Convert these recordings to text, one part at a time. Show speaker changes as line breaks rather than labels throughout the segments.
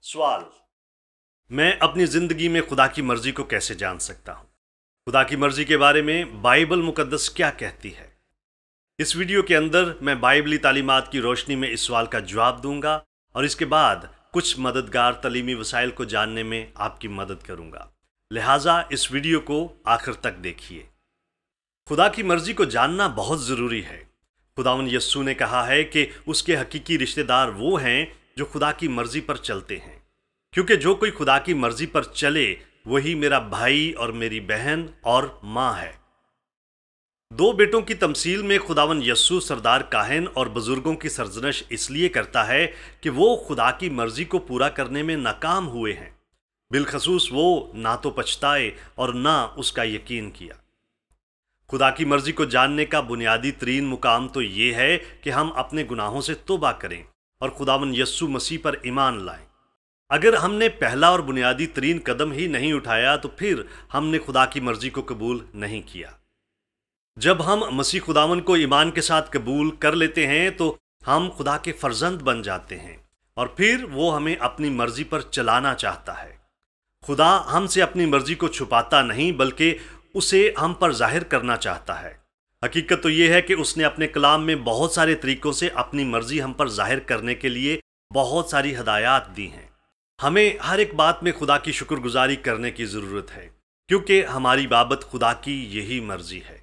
सवाल। मैं अपनी जिंदगी में खुदा की मर्जी को कैसे जान सकता हूं? खुदा की मर्जी के बारे में बाइबल मुकद्दस क्या कहती है? इस वीडियो के अंदर मैं बाइबली तालीमात की रोशनी में इस सवाल का जवाब दूंगा और इसके बाद कुछ मददगार तलीमी वसाइल को जानने में आपकी मदद करूंगा। लिहाजा इस वीडियो को आखिर तक देखिए। खुदा की मर्जी को जानना बहुत ज़रूरी है। खुदावन यस्सू ने कहा है कि उसके हकीकी रिश्तेदार वो हैं जो खुदा की मर्जी पर चलते हैं, क्योंकि जो कोई खुदा की मर्जी पर चले वही मेरा भाई और मेरी बहन और माँ है। दो बेटों की तमसील में खुदावन यस्सू सरदार काहिन और बुजुर्गों की सरजनश इसलिए करता है कि वो खुदा की मर्जी को पूरा करने में नाकाम हुए हैं। बिलखसूस वो ना तो पछताए और ना उसका यकीन किया। खुदा की मर्जी को जानने का बुनियादी तरीन मुकाम तो ये है कि हम अपने गुनाहों से तौबा करें और खुदावन यस्सू मसीह पर ईमान लाएं। अगर हमने पहला और बुनियादी तरीन कदम ही नहीं उठाया तो फिर हमने खुदा की मर्जी को कबूल नहीं किया। जब हम मसीह खुदावन को ईमान के साथ कबूल कर लेते हैं तो हम खुदा के फर्जंद बन जाते हैं और फिर वो हमें अपनी मर्जी पर चलाना चाहता है। खुदा हमसे अपनी मर्जी को छुपाता नहीं बल्कि उसे हम पर जाहिर करना चाहता है। हकीकत तो यह है कि उसने अपने कलाम में बहुत सारे तरीकों से अपनी मर्जी हम पर जाहिर करने के लिए बहुत सारी हदायत दी हैं। हमें हर एक बात में खुदा की शुक्रगुजारी करने की ज़रूरत है, क्योंकि हमारी बाबत खुदा की यही मर्जी है।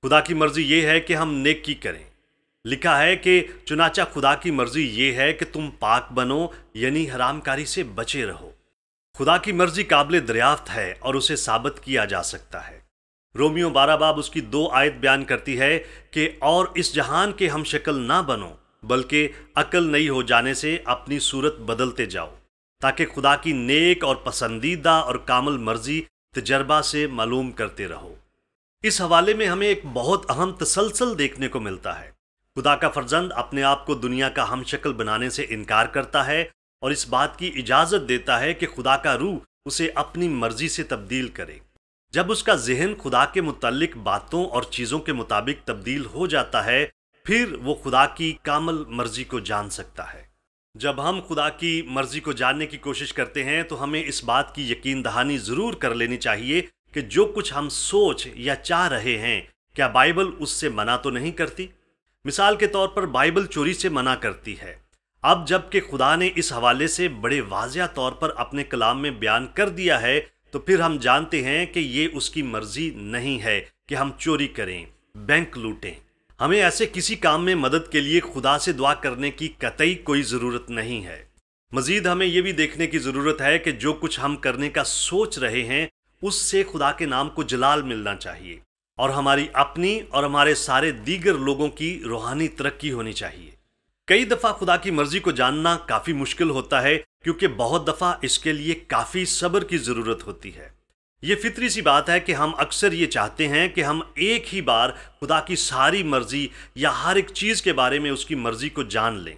खुदा की मर्जी ये है कि हम नेकी करें। लिखा है कि चुनाचा खुदा की मर्जी ये है कि तुम पाक बनो, यानी हरामकारी से बचे रहो। खुदा की मर्जी काबिल दरियाफ्त है और उसे साबित किया जा सकता है। रोमियो 12 बाब उसकी 2 आयत बयान करती है कि और इस जहान के हम शक्ल ना बनो बल्कि अकल नई हो जाने से अपनी सूरत बदलते जाओ, ताकि खुदा की नेक और पसंदीदा और कामिल मर्जी तजर्बा से मालूम करते रहो। इस हवाले में हमें एक बहुत अहम तसलसल देखने को मिलता है। खुदा का फर्जंद अपने आप को दुनिया का हम शक्ल बनाने से इनकार करता है और इस बात की इजाज़त देता है कि खुदा का रूह उसे अपनी मर्जी से तब्दील करे। जब उसका जहन खुदा के मुतालिक बातों और चीज़ों के मुताबिक तब्दील हो जाता है, फिर वो खुदा की कामिल मर्जी को जान सकता है। जब हम खुदा की मर्जी को जानने की कोशिश करते हैं तो हमें इस बात की यकीन दहानी ज़रूर कर लेनी चाहिए कि जो कुछ हम सोच या चाह रहे हैं, क्या बाइबल उससे मना तो नहीं करती। मिसाल के तौर पर बाइबल चोरी से मना करती है। अब जबकि खुदा ने इस हवाले से बड़े वाज़िया तौर पर अपने कलाम में बयान कर दिया है, तो फिर हम जानते हैं कि ये उसकी मर्जी नहीं है कि हम चोरी करें, बैंक लूटें। हमें ऐसे किसी काम में मदद के लिए खुदा से दुआ करने की कतई कोई ज़रूरत नहीं है। मज़ीद हमें यह भी देखने की ज़रूरत है कि जो कुछ हम करने का सोच रहे हैं उससे खुदा के नाम को जलाल मिलना चाहिए और हमारी अपनी और हमारे सारे दीगर लोगों की रूहानी तरक्की होनी चाहिए। कई दफ़ा खुदा की मर्जी को जानना काफ़ी मुश्किल होता है, क्योंकि बहुत दफ़ा इसके लिए काफ़ी सब्र की ज़रूरत होती है। ये फितरी सी बात है कि हम अक्सर ये चाहते हैं कि हम एक ही बार खुदा की सारी मर्जी या हर एक चीज़ के बारे में उसकी मर्जी को जान लें,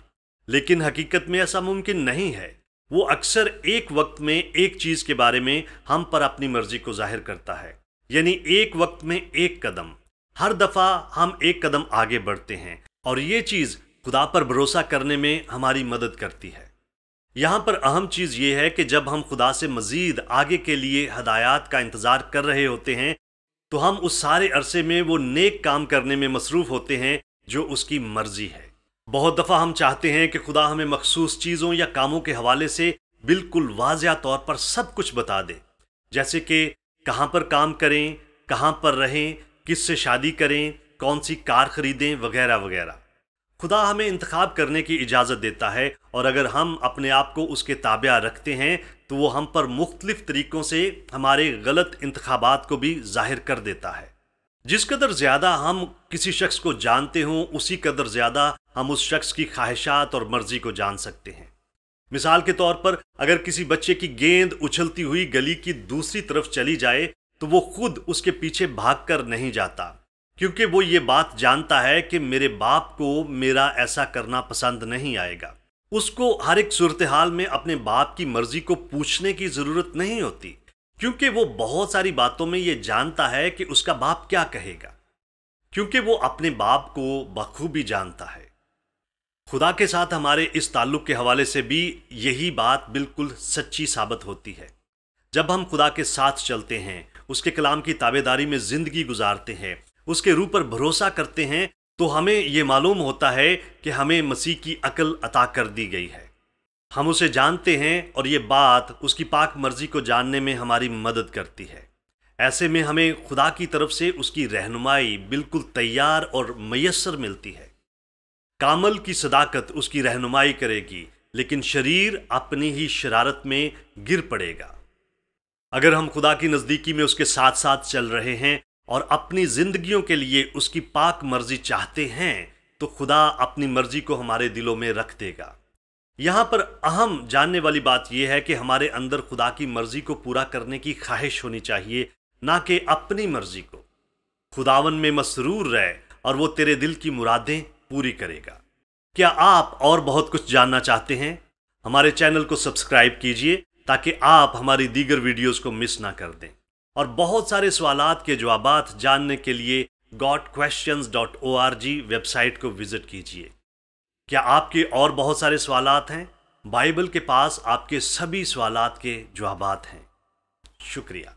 लेकिन हकीकत में ऐसा मुमकिन नहीं है। वो अक्सर एक वक्त में एक चीज़ के बारे में हम पर अपनी मर्जी को जाहिर करता है, यानी एक वक्त में एक कदम। हर दफ़ा हम एक कदम आगे बढ़ते हैं और ये चीज़ खुदा पर भरोसा करने में हमारी मदद करती है। यहाँ पर अहम चीज़ ये है कि जब हम खुदा से मज़ीद आगे के लिए हदायत का इंतज़ार कर रहे होते हैं तो हम उस सारे अरसे में वो नेक काम करने में मसरूफ़ होते हैं जो उसकी मर्जी है। बहुत दफ़ा हम चाहते हैं कि खुदा हमें मखसूस चीज़ों या कामों के हवाले से बिल्कुल वाज़िया तौर पर सब कुछ बता दे, जैसे कि कहाँ पर काम करें, कहाँ पर रहें, किससे शादी करें, कौन सी कार खरीदें, वगैरह वगैरह। खुदा हमें इंतखाब करने की इजाज़त देता है और अगर हम अपने आप को उसके ताबिया रखते हैं तो वो हम पर मुख्तलिफ तरीक़ों से हमारे गलत इंतखाबात को भी जाहिर कर देता है। जिस कदर ज़्यादा हम किसी शख्स को जानते हों उसी कदर ज़्यादा हम उस शख्स की ख्वाहिशात और मर्ज़ी को जान सकते हैं। मिसाल के तौर पर अगर किसी बच्चे की गेंद उछलती हुई गली की दूसरी तरफ चली जाए तो वो खुद उसके पीछे भागकर नहीं जाता, क्योंकि वो ये बात जानता है कि मेरे बाप को मेरा ऐसा करना पसंद नहीं आएगा। उसको हर एक सूरत हाल में अपने बाप की मर्जी को पूछने की ज़रूरत नहीं होती, क्योंकि वो बहुत सारी बातों में ये जानता है कि उसका बाप क्या कहेगा, क्योंकि वो अपने बाप को बखूबी जानता है। खुदा के साथ हमारे इस ताल्लुक के हवाले से भी यही बात बिल्कुल सच्ची साबित होती है। जब हम खुदा के साथ चलते हैं, उसके कलाम की ताबेदारी में ज़िंदगी गुजारते हैं, उसके रूह पर भरोसा करते हैं, तो हमें ये मालूम होता है कि हमें मसीह की अक्ल अता कर दी गई है। हम उसे जानते हैं और ये बात उसकी पाक मर्जी को जानने में हमारी मदद करती है। ऐसे में हमें खुदा की तरफ से उसकी रहनुमाई बिल्कुल तैयार और मयस्सर मिलती है। कामल की सदाकत उसकी रहनुमाई करेगी, लेकिन शरीर अपनी ही शरारत में गिर पड़ेगा। अगर हम खुदा की नज़दीकी में उसके साथ साथ चल रहे हैं और अपनी जिंदगियों के लिए उसकी पाक मर्जी चाहते हैं, तो खुदा अपनी मर्जी को हमारे दिलों में रख देगा। यहाँ पर अहम जानने वाली बात यह है कि हमारे अंदर खुदा की मर्जी को पूरा करने की ख्वाहिश होनी चाहिए, ना कि अपनी मर्जी को। खुदावन में मसरूर रहे और वो तेरे दिल की मुरादें पूरी करेगा। क्या आप और बहुत कुछ जानना चाहते हैं? हमारे चैनल को सब्सक्राइब कीजिए ताकि आप हमारी दीगर वीडियोस को मिस ना कर दें। और बहुत सारे सवालात के जवाबात जानने के लिए godquestions.org वेबसाइट को विजिट कीजिए। क्या आपके और बहुत सारे सवालात हैं? बाइबल के पास आपके सभी सवालात के जवाबात हैं। शुक्रिया।